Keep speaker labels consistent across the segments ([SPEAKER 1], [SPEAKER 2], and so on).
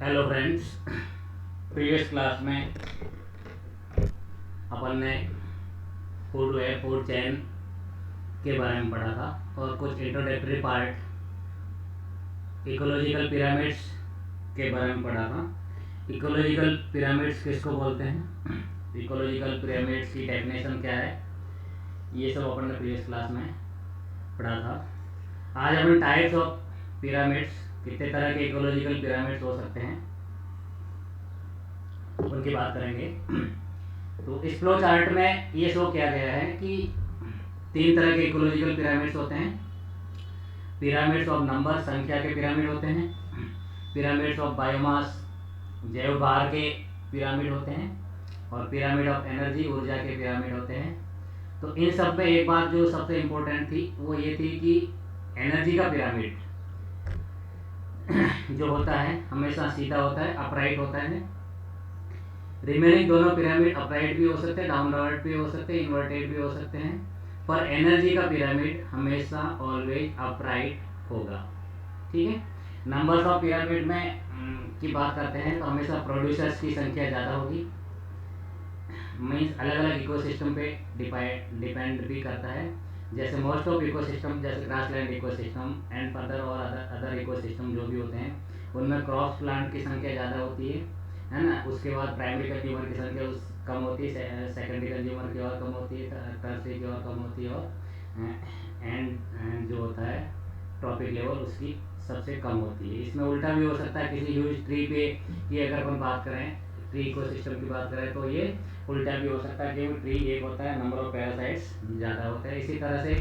[SPEAKER 1] Hello friends, previous class में अपन ने food chain के बारे में पढ़ा था और कुछ इंट्रोडक्टरी पार्ट इकोलॉजिकल पिरामिड्स के बारे में पढ़ा था। इकोलॉजिकल पिरामिड्स किसको बोलते हैं, इकोलॉजिकल पिरामिड्स की डेफिनेशन क्या है, ये सब अपन ने प्रीवियस क्लास में पढ़ा था। आज अपन टाइप्स ऑफ पिरामिड्स, कितने तरह के इकोलॉजिकल पिरामिड्स हो सकते हैं, उनकी बात करेंगे। तो इस फ्लो चार्ट में ये शो किया गया है कि 3 तरह के इकोलॉजिकल पिरामिड्स होते हैं। पिरामिड्स ऑफ नंबर, संख्या के पिरामिड होते हैं। पिरामिड्स ऑफ बायोमास, जैव भार के पिरामिड होते हैं। और पिरामिड ऑफ एनर्जी, ऊर्जा के पिरामिड होते हैं। तो इन सब में एक बात जो सबसे इम्पोर्टेंट थी वो ये थी कि एनर्जी का पिरामिड जो होता है हमेशा सीधा होता है, अपराइट होता है। रिमेनिंग दोनों पिरामिड अपराइट भी हो सकते हैं, डाउनवर्ड भी हो सकते हैं, इन्वर्टेड भी हो सकते हैं, पर एनर्जी का पिरामिड हमेशा ऑलवेज अपराइट होगा। ठीक है। नंबर्स ऑफ पिरामिड में की बात करते हैं तो हमेशा प्रोड्यूसर्स की संख्या ज़्यादा होगी। मीन्स अलग अलग इकोसिस्टम पे डिपेंड भी करता है। जैसे मोस्ट ऑफ इकोसिस्टम, जैसे ग्रासलैंड इकोसिस्टम एंड फर्दर और अदर इकोसिस्टम जो भी होते हैं उनमें क्रॉस प्लांट की संख्या ज़्यादा होती है ना। उसके बाद प्राइमरी कंज्यूमर की संख्या कम होती है, सेकेंडरी कंज्यूमर की और कम होती है, टर्सरी की और कम होती है, और एंड जो होता है ट्रॉपिक लेवल उसकी सबसे कम होती है। इसमें उल्टा भी हो सकता है, किसी ह्यूज ट्री पे की अगर अपन बात करें, ट्री इकोसिस्टम की बात करें तो ये उल्टा भी हो सकता है कि ट्री एक होता है, नंबर ऑफ पैरासाइट्स ज़्यादा होता है। इसी तरह से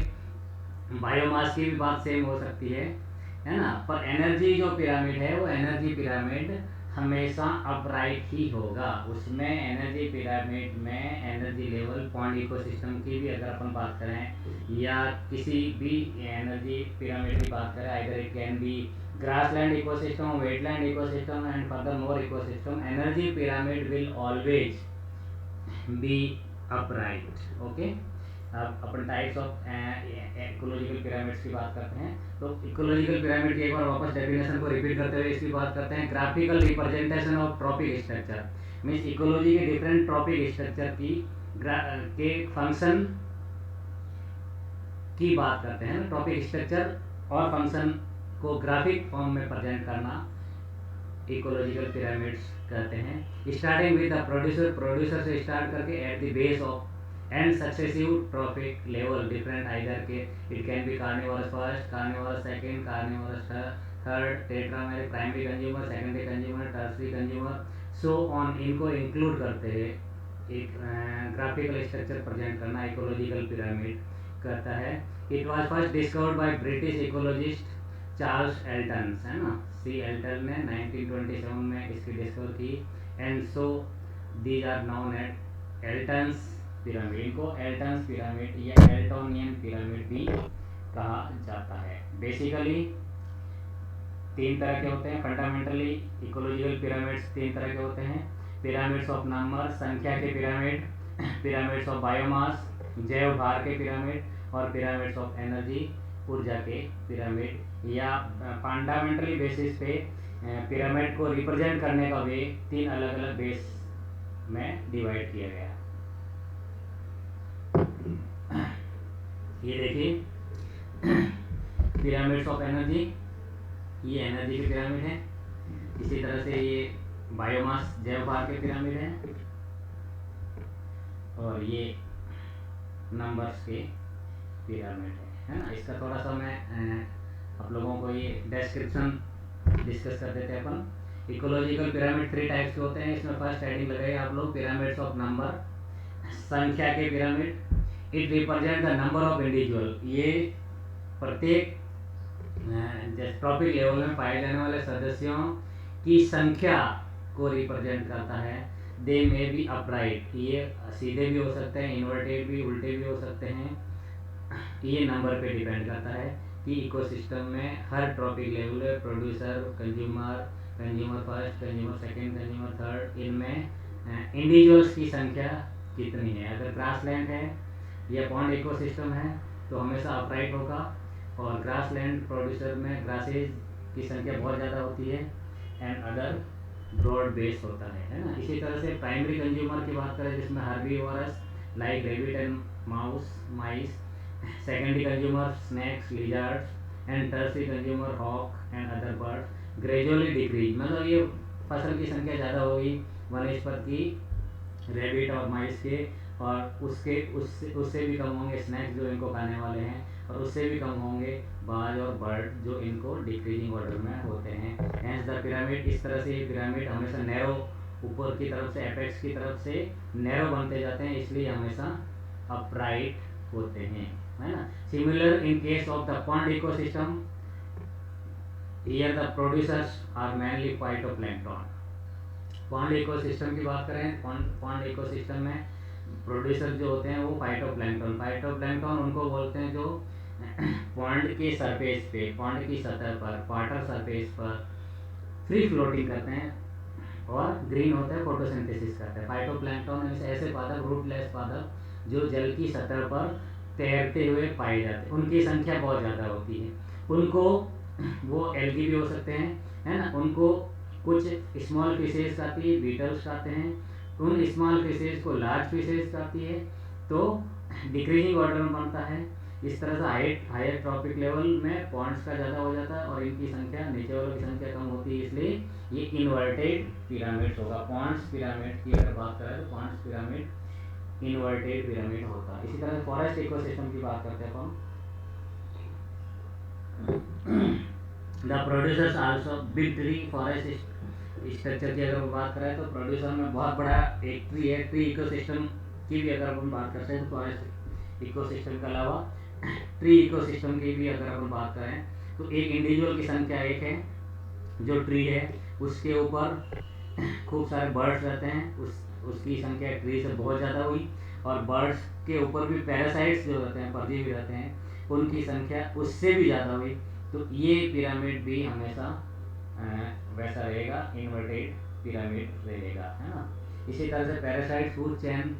[SPEAKER 1] बायोमास की भी बात सेम हो सकती है ना। पर एनर्जी जो पिरामिड है वो एनर्जी पिरामिड हमेशा अपराइट ही होगा। उसमें एनर्जी पिरामिड में एनर्जी लेवल पॉन्ड इकोसिस्टम की भी अगर अपन बात करें या किसी भी एनर्जी पिरामिड की बात करें, either it can B grassland ecosystem, wetland ecosystem and furthermore ecosystem, energy pyramid will always be upright. Okay. अब अपन टाइप्स ऑफ इकोलॉजिकल पिरामिड्स की बात करते हैं। तो इकोलॉजिकल पिरामिड की एक बार वापस डेफिनेशन को रिपीट करते हुए इसकी बात करते हैं। Graphical representation of trophic structure, means ecology के डिफरेंट ट्रॉपिक स्ट्रक्चर की के फंक्शन की बात करते हैं। ट्रॉपिक स्ट्रक्चर और फंक्शन को ग्राफिक फॉर्म में प्रेजेंट करना इकोलॉजिकल पिरामिड्स कहते हैं। स्टार्टिंग विद द प्रोड्यूसर से स्टार्ट करके at the base of and successive trophic level different, either के it can be carnivorous first, carnivorous second, carnivorous third, tetrameric, primary consumer, secondary consumer, tertiary consumer, so on. इनको include करते हैं एक graphical structure present करना ecological pyramid कहता है। It was first discovered by British ecologist Charles Elton, है ना। सी Elton ने 1927 में इसकी डिस्कवर की। And so these are known at Elton's pyramid. इनको एल्टन्स पिरामिड या एल्टोनियन पिरामिड भी कहा जाता है। बेसिकली 3 तरह के होते हैं फंडामेंटली इकोलॉजिकल पिरामिड्स। 3 तरह के होते हैं। पिरामिड्स ऑफ नंबर, संख्या के पिरामिड, पिरामिड्स ऑफ बायोमास, जैव भार के पिरामिड, और पिरामिड्स ऑफ एनर्जी, ऊर्जा के पिरामिड। या फंडामेंटली बेसिस पे पिरामिड को रिप्रेजेंट करने का वे 3 अलग अलग बेस में डिवाइड किया गया। ये देखिए पिरामिड्स ऑफ एनर्जी, ये एनर्जी के पिरामिड है। इसी तरह से ये बायोमास, जैव भार के पिरामिड है, और ये नंबर्स के पिरामिड है ना। इसका थोड़ा सा मैं आप लोगों को ये डिस्क्रिप्शन डिस्कस कर देते हैं अपन। इकोलॉजिकल पिरामिड 3 टाइप्स के होते हैं। इसमें फर्स्ट हेडिंग लगाइए आप लोग, पिरामिड्स ऑफ नंबर, संख्या के pyramid. It represent the number of individual. ये प्रत्येक ट्रॉपिक लेवल में पाए जाने वाले सदस्यों की संख्या को रिप्रेजेंट करता है। दे में बी अपराइट, ये सीधे भी हो सकते हैं, इन्वर्टेड भी, उल्टे भी हो सकते हैं। ये नंबर पे डिपेंड करता है कि इकोसिस्टम में हर ट्रॉपिक लेवल में producer, consumer first, consumer second, consumer third, इनमें इंडिविजुअल्स की संख्या कितनी है। अगर ग्रासलैंड है या पॉन्ड इकोसिस्टम है तो हमेशा अपराइट होगा, और ग्रासलैंड प्रोड्यूसर में ग्रासेज की संख्या बहुत ज़्यादा होती है, एंड अदर ब्रॉड बेस होता है ना। इसी तरह से प्राइमरी कंज्यूमर की बात करें जिसमें herbivorous like rabbit and mice, secondary consumer snakes lizards, and tertiary consumer hawk and other birds gradually decrease, मतलब ये फसल की संख्या ज़्यादा होगी वनस्पति की रेबिट और माइस के, और उससे भी कम होंगे स्नैक्स जो इनको खाने वाले हैं, और उससे भी कम होंगे बाज और बर्ड जो इनको डिक्रीजिंग ऑर्डर में होते हैं। हेंस द पिरामिड, इस तरह से ये पिरामिड हमेशा नैरो, ऊपर की तरफ से एपेक्स की तरफ से नैरो बनते जाते हैं, इसलिए हमेशा अपराइट होते हैं, है ना। Similar in case of the pond ecosystem, here the producers are mainly phytoplankton. Pond ecosystem की बात करें, पॉन्ड इकोसिस्टम में प्रोड्यूसर जो होते हैं वो फाइटोप्लैंक्टन उनको बोलते हैं जो पॉन्ड के सरफेस पे, पॉन्ड की सतह पर, वाटर सरफेस पर फ्री फ्लोटिंग करते हैं और ग्रीन होते हैं, फोटोसिंथेसिस करते हैं। फाइटोप्लैंक्टन ऐसे पादप, रूटलेस पादप जो जल की सतह पर तैरते हुए पाए जाते हैं, उनकी संख्या बहुत ज़्यादा होती है। उनको, वो एल्गी भी हो सकते हैं, है ना, उनको कुछ स्मॉल फिशेज खाती है, बीटल्स खाते हैं, उन स्मॉल फिशेज को लार्ज फिशेज खाती है, तो डिक्रीजिंग ऑर्डर में बनता है। इस तरह से हायर ट्रॉपिक लेवल में पॉन्ड्स का ज़्यादा हो जाता है और इनकी संख्या, नीचे वालों की संख्या कम होती है, इसलिए ये इन्वर्टेड पिरामिड होगा। पॉन्ड्स पिरामिड की अगर बात करें तो पॉन्ड्स पिरामिड इन्वर्टेड पिरामिड होता है। इसी तरह फॉरेस्ट इकोसिस्टम की बात करते हैं अपन। The producers also big tree forest structure की अगर बात करें तो प्रोड्यूसर में बहुत बड़ा एक ट्री है। ट्री इकोसिस्टम की भी अगर अपन बात करते हैं तो फॉरेस्ट इकोसिस्टम के अलावा ट्री इकोसिस्टम की भी अगर अपन बात करें तो एक इंडिविजुअल की संख्या एक है जो ट्री है, उसके ऊपर खूब सारे बर्ड्स रहते हैं, उसकी संख्या ट्री से बहुत ज़्यादा हुई, और बर्ड्स के ऊपर भी पैरासाइट्स जो रहते हैं, परजीवी रहते हैं, उनकी संख्या उससे भी ज़्यादा हुई। तो ये पिरामिड भी हमेशा वैसा रहेगा, इन्वर्टेड पिरामिड रहेगा, है ना। इसी तरह से parasite food chain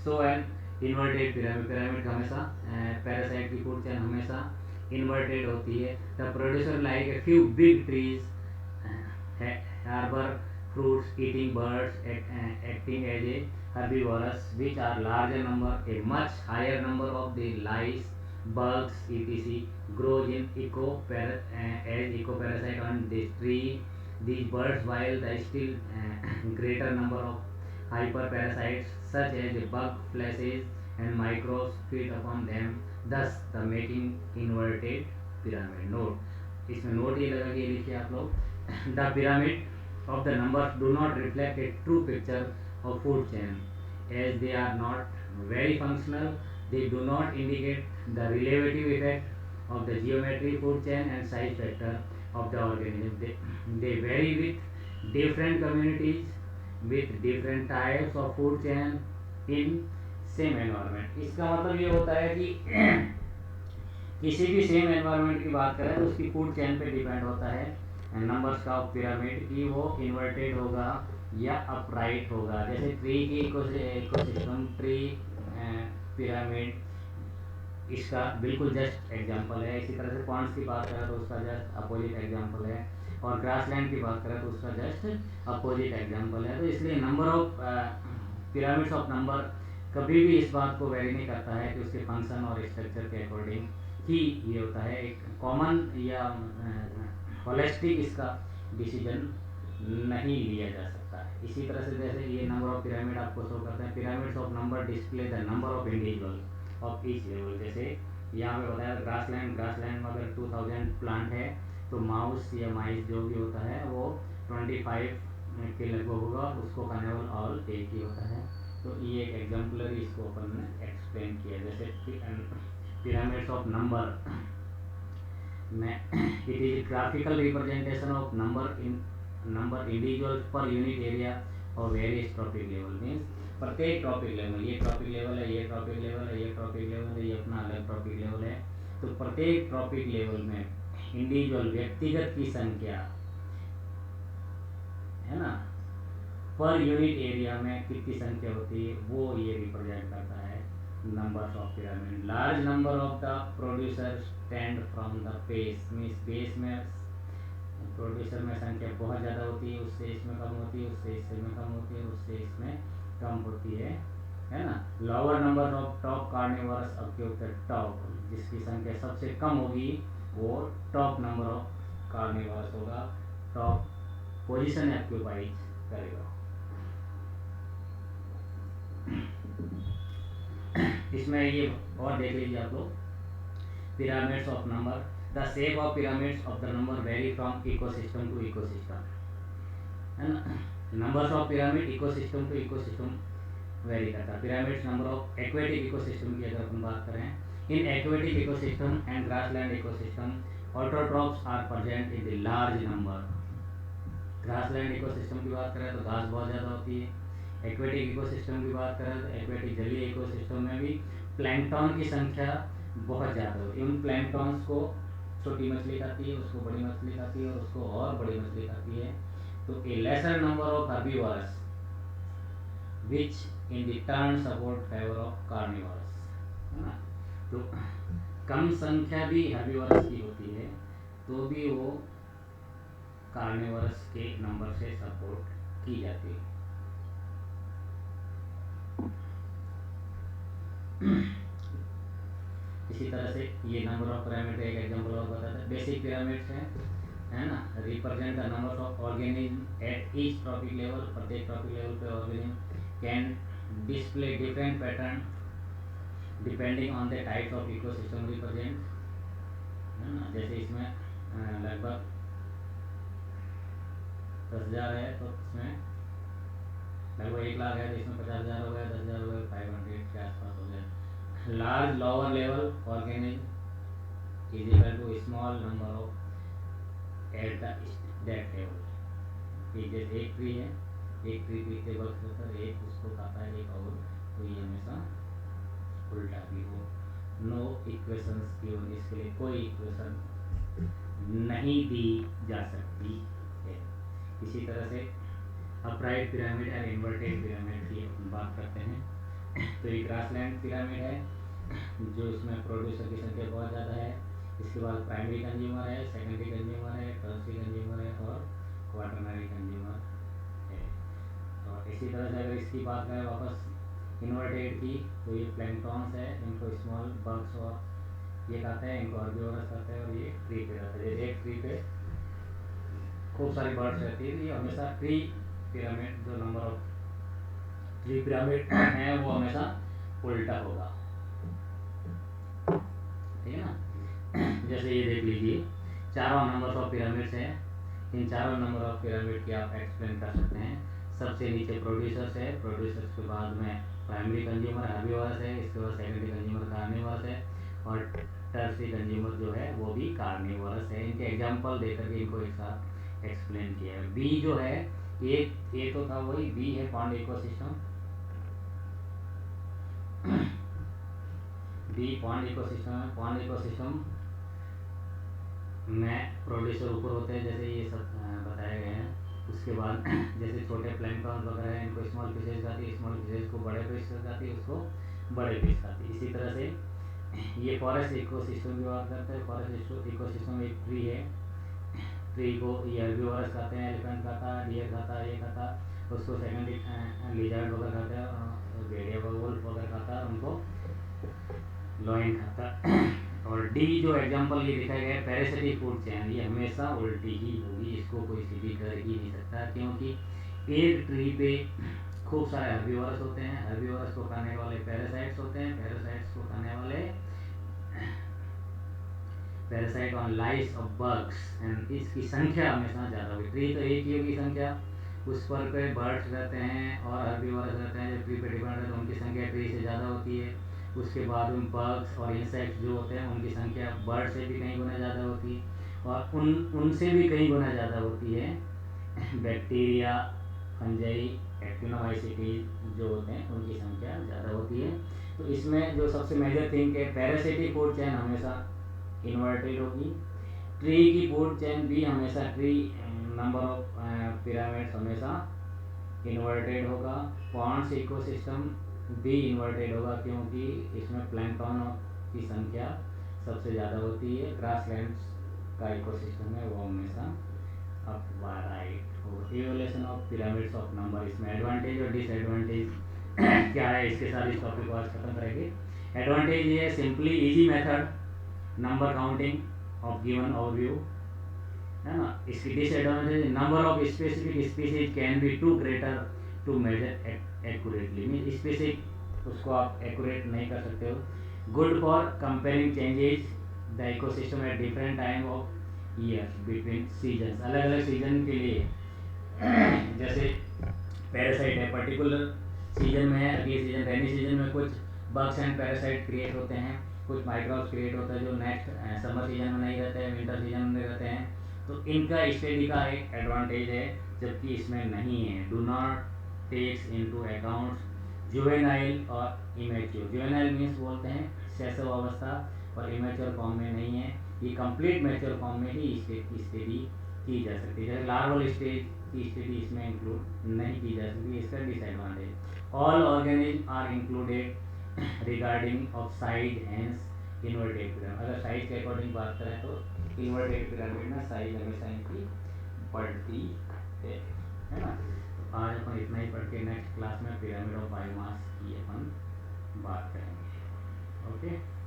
[SPEAKER 1] so an inverted pyramid हमेशा, पैरासाइट की फूड चेन हमेशा इन्वर्टेड होती है। The producer like a few big trees harbor fruits eating birds acting as a herbivorous which are larger number, a much higher number of the lice, bugs etc grows in as ecoparasite on this tree. These birds, while the still greater number of hyperparasites such as the bug flies and microbes feed upon them, thus the making inverted pyramid. Note, इसमें note ये लगा के लिखिए आप लोग, the pyramid of the numbers do not reflect a true picture of food chain as they are not very functional. They do not indicate the relative effect of the geometry, food chain and size factor of the organism. They vary with different communities with different types of food chain in same environment. इसका मतलब ये होता है कि किसी भी same environment की बात करें तो उसकी फूड चेन पे डिपेंड होता है नंबर्स का ऑफ पिरामिड की वो इन्वर्टेड होगा या अपराइट होगा। जैसे ट्री की इकोसिस्टम ट्री पिरामिड इसका बिल्कुल जस्ट एग्जांपल है। इसी तरह से पॉन्ड्स की बात करें तो उसका जस्ट अपोजिट एग्जांपल है, और ग्रासलैंड की बात करें तो उसका जस्ट अपोजिट एग्जांपल है। तो इसलिए number of pyramids of number कभी भी इस बात को वेरी नहीं करता है कि उसके फंक्शन और स्ट्रक्चर के अकॉर्डिंग ही ये होता है। एक कॉमन या होलिस्टिक इसका डिसीजन नहीं लिया जा सकता है। इसी तरह से जैसे ये नंबर ऑफ पिरामिड आपको शो करते हैं, pyramids of number display the number of individual of each level. जैसे यहाँ पे बताया ग्रासलैंड में अगर 2000 प्लांट है तो माउस या माइस जो भी होता है वो 25 के लगभग होगा, उसको कर्नेवल ऑल एक ही होता है। तो ये एक एग्जाम्पलरी इसको अपन ने एक्सप्लेन किया। जैसे पिरामिड्स ऑफ नंबर में it is graphical representation of number individuals per unit area और वेरियस ट्रॉपिक लेवल। मीन्स प्रत्येक ट्रॉपिक लेवल, ये ट्रॉपिक लेवल है, ये ट्रॉपिक लेवल है, ये ट्रॉपिक लेवल है, ये अपना अलग ट्रॉपिक लेवल है। तो प्रत्येक ट्रॉपिक लेवल में इंडिविजुअल व्यक्तिगत की संख्या, है ना, पर यूनिट एरिया में कितनी संख्या होती है वो ये रिप्रेजेंट करता है numbers of pyramid. Large number of the producers stand from the base, means base में प्रोड्यूसर में संख्या बहुत ज़्यादा होती है, उससे इसमें कम होती है, उससे इसमें कम होती है, उससे इसमें कम होती है ना। Lower number of top carnivorous occupied top, जिसकी संख्या सबसे कम होगी वो टॉप नंबर ऑफ कार्निवोरस होगा, टॉप पोजीशन ऑक्यूपाइड करेगा। इसमें ये और देख लीजिए आप लोग, pyramids of number, the shape of pyramids of the number vary from ecosystem to ecosystem, है ना। Numbers of pyramid ecosystem to ecosystem vary करता है। Pyramids number of aquatic ecosystem की अगर अपन बात करें, in aquatic ecosystem and grassland ecosystem autotrophs are present in the large number. Grassland ecosystem की बात करें तो घास बहुत ज़्यादा होती है। एक्वेटिक इकोसिस्टम की बात करें तो एक्वेटिक जलीय इकोसिस्टम में भी प्लैंकटन की संख्या बहुत ज़्यादा होती है। उन प्लैंकटन्स को छोटी मछली खाती है, उसको बड़ी मछली खाती है, और उसको और बड़ी मछली खाती है। तो a lesser number of herbivorous which in the turn support favour of carnivorous, है ना। तो कम संख्या भी हर्बीवोरस की होती है तो भी वो कार्निवोरस के नंबर से सपोर्ट की जाती है। इसी तरह से ये नंबर ऑफ पिरामिड एक एग्जांपल और बताता है। बेसिक पिरामिड्स है ना, represent the number of organism at each trophic level. प्रत्येक ट्रॉपिक लेवल पे organism can display different pattern depending on the types of ecosystem represent, है ना। जैसे इसमें लगभग 10,000 है तो इसमें लगभग 1 लाख है तो इसमें 50,000 हो गया, 10,000 हो गया, 500 के आसपास हो गया। Large lower level organism is equal to small number of at that table. जैसे एक ट्री है, एक ट्री की टेबल पर एक उसको खाता है एक और, तो ये हमेशा उल्टा भी हो। नो इक्वेशंस गिवन, इसके लिए कोई इक्वेशन नहीं दी जा सकती है। इसी तरह से अपराइट पिरामिड और इन्वर्टेड पिरामिड की बात करते हैं। तो ये ग्रासलैंड पिरामिड है जो इसमें प्रोड्यूसर की संख्या बहुत ज़्यादा है। इसके बाद प्राइमरी कंज्यूमर है, सेकेंडरी कंज्यूमर है, टर्सरी कंज्यूमर है और क्वाटरनरी कंज्यूमर है। और इसी तरह से अगर इसकी बात करें वापस इन्वर्टेड की, तो ये प्लैंकटन्स है, इनको स्मॉल बग्स और ये खाते हैं, इनको हर्बीवोरस खाते हैं, और ये ट्री पे रहते हैं। जैसे एक ट्री पे खूब सारी बर्ड्स रहती है, ये हमेशा ट्री पिरामिड, जो नंबर ऑफ ट्री पिरामिड है वो हमेशा उल्टा होगा, ठीक है ना। जैसे ये देख लीजिए, चारों नंबर ऑफ पिरामिड्स हैं। इन चारों नंबर ऑफ पिरामिड की आप एक्सप्लेन कर सकते हैं। सबसे नीचे प्रोड्यूसर्स है, प्रोड्यूसर्स के बाद में प्राइमरी कंज्यूमर हर्बीवोरस है, इसके बाद सेकेंडरी कंज्यूमर कार्निवोरस है, और टर्सरी कंज्यूमर जो है वो भी कार्निवोरस है। इनके एग्जांपल देकर के इनको एक साथ एक्सप्लेन किया है। बी जो है, ये तो था वही, बी है pond ecosystem. B pond ecosystem है। पॉन्ड इकोसिस्टम में प्रोड्यूसर ऊपर होते हैं, जैसे ये सब बताए गए हैं। उसके बाद जैसे छोटे प्लैंकटन वगैरह हैं, इनको स्मॉल फिशेज खाती है, स्मॉल फिशेज को बड़े फिश खाती है, उसको बड़े फिश खाती है। इसी तरह से ये फॉरेस्ट इकोसिस्टम की बात करते हैं। फॉरेस्ट इकोसिस्टम एक ट्री है, ट्री को ये हर्बीवोरस खाते हैं, एलिफेंट खाता है, डियर खाता है, ये खाता, उसको सेकेंडरी लिजर्ड वगैरह खाते हैं, भेड़िया वुल्फ वगैरह खाता है, उनको लॉइन खाता। और डी जो एग्जांपल ये दिखाया गया है, पैरासिटिक फूड चेन, ये हमेशा उल्टी ही होगी, इसको कोई सीधी कर ही नहीं सकता, क्योंकि एक ट्री पे खूब सारे हर्बीवोरस होते हैं। हर्बीवोरस को खाने वाले पैरासाइट्स होते हैं, पैरासाइट्स को खाने वाले parasite on lice of bugs, and इसकी संख्या हमेशा ज़्यादा होगी। ट्री तो एक ही होगी संख्या, उस पर पे बर्ड्स रहते हैं और हर्बीवोरस रहते हैं, जो ट्री पे डिपेंड रहते हैं, उनकी संख्या ट्री से ज़्यादा होती है। उसके बाद उन बग्स और इंसेक्ट्स जो होते हैं उनकी संख्या बर्ड से भी कई गुना ज़्यादा होती है, और उनसे भी कई गुना ज़्यादा होती है बैक्टीरिया, फंजाई, एक्टिनोमाइसीटीज जो होते हैं, उनकी संख्या ज़्यादा होती है। तो इसमें जो सबसे मेजर थिंग है, पैरासिटिक फूड चेन हमेशा इन्वर्टेड होगी। ट्री की फूड चेन भी हमेशा, ट्री नंबर ऑफ पिरामिड्स हमेशा इन्वर्टेड होगा। पॉन्ड्स इकोसिस्टम भी इन्वर्टेड होगा, क्योंकि इसमें प्लैंकटन की संख्या सबसे ज़्यादा होती है। ग्रासलैंड्स का इकोसिस्टम है वो हमेशा अपराइट हो। Evolution of pyramids of number, इसमें एडवांटेज और डिसएडवांटेज क्या है, इसके साथ इस टॉपिक को आज खत्म करेंगे। एडवांटेज ये है simply easy method number counting of given overview, है ना। इसकी disadvantage number of specific species can be too greater to measure accurately, mean specific उसको आप एक्यूरेट नहीं कर सकते हो। Good for comparing changes the ecosystem at different time of year between seasons, अलग अलग सीजन के लिए जैसे पैरासाइट है पर्टिकुलर सीजन में है, अगले सीजन रेनी सीजन में कुछ बग्स एंड पैरासाइट क्रिएट होते हैं, कुछ माइक्रोब्स क्रिएट होता है जो नेक्स्ट समर सीजन में नहीं रहते हैं, विंटर सीजन में रहते हैं, तो इनका स्टडी का एक एडवांटेज है, जबकि इसमें नहीं है। Do not takes into accounts juvenile और इमेच्योर, जुवेनाइल मीन्स बोलते हैं शैशव अवस्था, और इमेच्योर फॉर्म में नहीं है, ये कंप्लीट मैच्योर फॉर्म में ही स्टडी की जा सकती है। जैसे लार्वल स्टेज की स्टडी इसमें इंक्लूड नहीं की जा सकती, इसका disadvantage. All organism are included regarding of size hence inverted pyramid, अगर साइज के अकॉर्डिंग बात करें तो इन्वर्टेड पिरामिड में साइज हमेशा इनकी बढ़ती है ना। तो आज अपन इतना ही पढ़ के नेक्स्ट क्लास में पिरामिड ऑफ बायोमास की अपन बात करेंगे। ओके।